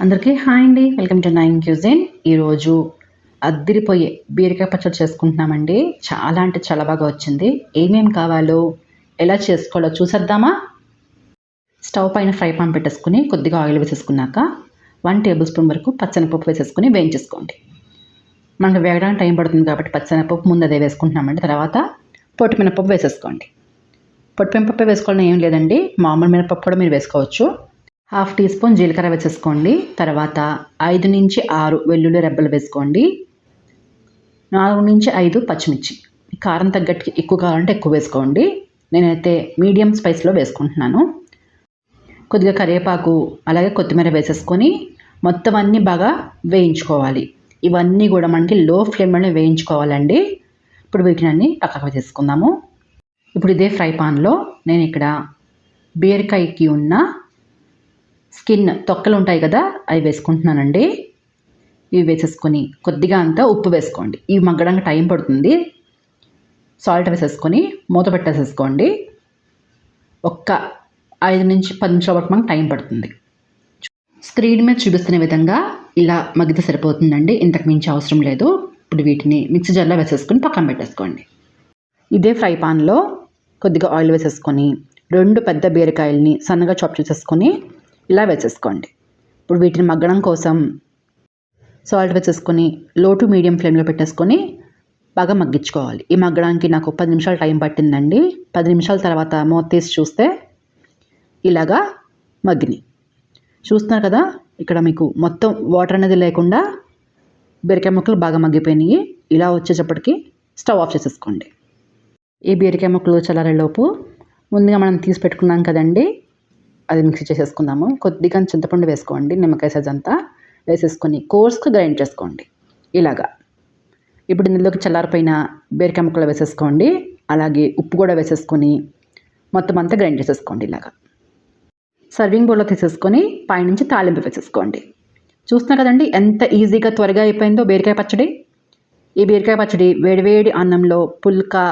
అందరికీ హాయ్ అండి, welcome to nine cuisine. ఈరోజు అద్దిరిపోయే బీరకాయ పచ్చడి చేసుకుంటున్నామండి. చాలా అంటే చాలా బాగా వచ్చింది. ఏమేమి కావాలో ఎలా చేసుకోవాలో చూసేద్దామా. స్టవ్ పైన ఫ్రై పాన్ పెట్టేసుకుని కొద్దిగా ఆయిల్ వేసేసుకున్నాక 1 టేబుల్ స్పూన్ వరకు పచ్చనిపప్పు వేసేసుకుని వేయించేసుకోండి. మనకు వేగడానికి టైం పడుతుంది కాబట్టి పచ్చనిపప్పు ముందు అదే వేసుకుంటున్నామండి. తర్వాత పొట్టు మినపప్పు వేసేసుకోండి. పొట్టు మినపప్పు వేసుకోవాలని ఏం లేదండి, మామూలు మినపప్పు కూడా మీరు వేసుకోవచ్చు. 1/2 టీ స్పూన్ జీలకర్ర వేసేసుకోండి. తర్వాత 5 నుంచి 6 వెల్లుల్లి రెబ్బలు వేసుకోండి. 4 నుంచి 5 పచ్చిమిర్చి. కారం తగ్గట్టు ఎక్కువ కావాలంటే ఎక్కువ వేసుకోండి. నేనైతే మీడియం స్పైస్లో వేసుకుంటున్నాను. కొద్దిగా కరివేపాకు అలాగే కొత్తిమీర వేసేసుకొని మొత్తం అన్నీ బాగా వేయించుకోవాలి. ఇవన్నీ కూడా మనకి లో ఫ్లేమ్లోనే వేయించుకోవాలండి. ఇప్పుడు వీటిని అన్నీ పక్కకు వేసేసుకుందాము. ఇప్పుడు ఇదే ఫ్రై పాన్లో నేను ఇక్కడ బీరకాయకి ఉన్న స్కిన్ తొక్కలు ఉంటాయి కదా, అవి వేసుకుంటున్నానండి. ఇవి వేసేసుకొని కొద్దిగా అంతా ఉప్పు వేసుకోండి. ఇవి మగ్గడానికి టైం పడుతుంది. సాల్ట్ వేసేసుకొని మూత పెట్టేసేసుకోండి. ఒక్క 5 నుంచి 10 నిమిషాల వరకు మనకు టైం పడుతుంది. స్క్రీన్ మీద చూపిస్తున్న విధంగా ఇలా మగ్గితే సరిపోతుందండి, ఇంతకు మించి అవసరం లేదు. ఇప్పుడు వీటిని మిక్సీ జార్లో వేసేసుకొని పక్కన పెట్టేసుకోండి. ఇదే ఫ్రై పాన్లో కొద్దిగా ఆయిల్ వేసేసుకొని 2 పెద్ద బీరకాయలని సన్నగా చాప్ చేసేసుకొని ఇలా వేసేసుకోండి. ఇప్పుడు వీటిని మగ్గడం కోసం సాల్ట్ వేసేసుకొని లో టు మీడియం ఫ్లేమ్లో పెట్టేసుకొని బాగా మగ్గించుకోవాలి. ఈ మగ్గడానికి నాకు 10 నిమిషాలు టైం పట్టిందండి. 10 నిమిషాల తర్వాత మూత తీసి చూస్తే ఇలాగా మగ్గినాయి. చూస్తున్నారు కదా, ఇక్కడ మీకు మొత్తం వాటర్ అనేది లేకుండా బీరకాయ ముక్కలు బాగా మగ్గిపోయినాయి. ఇలా వచ్చేటప్పటికి స్టవ్ ఆఫ్ చేసేసుకోండి. ఈ బీరకాయ ముక్కలు చల్లారేలోపు ముందుగా మనం తీసి పెట్టుకున్నాం కదండి, అది మిక్సీ చేసేసుకుందాము. కొద్దిగా చింతపండు వేసుకోండి, నిమ్మకాయ సైజ్ అంతా వేసేసుకొని కోర్స్గా గ్రైండ్ చేసుకోండి ఇలాగా. ఇప్పుడు ఇందులోకి చల్లారిపోయిన బీరకాయ ముక్కలు వేసేసుకోండి. అలాగే ఉప్పు కూడా వేసేసుకొని మొత్తం అంతా గ్రైండ్ చేసేసుకోండి ఇలాగా. సర్వింగ్ బౌల్లో తీసేసుకొని పైనుంచి తాలింపు వేసేసుకోండి. చూస్తున్నారు కదండి ఎంత ఈజీగా త్వరగా అయిపోయిందో బీరకాయ పచ్చడి. ఈ బీరకాయ పచ్చడి వేడివేడి అన్నంలో, పుల్కా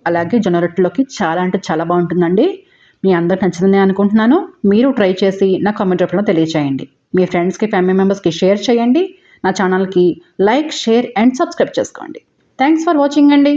అలాగే జొన్న రొట్టెలోకి చాలా అంటే చాలా బాగుంటుందండి. మీ అందరికి నచ్చిందని అనుకుంటున్నాను. మీరు ట్రై చేసి నా కామెంట్ రూపంలో తెలియచేయండి. మీ ఫ్రెండ్స్కి, ఫ్యామిలీ మెంబర్స్కి షేర్ చేయండి. నా ఛానల్కి లైక్, షేర్ అండ్ సబ్స్క్రైబ్ చేసుకోండి. థ్యాంక్స్ ఫర్ వాచింగ్ అండి.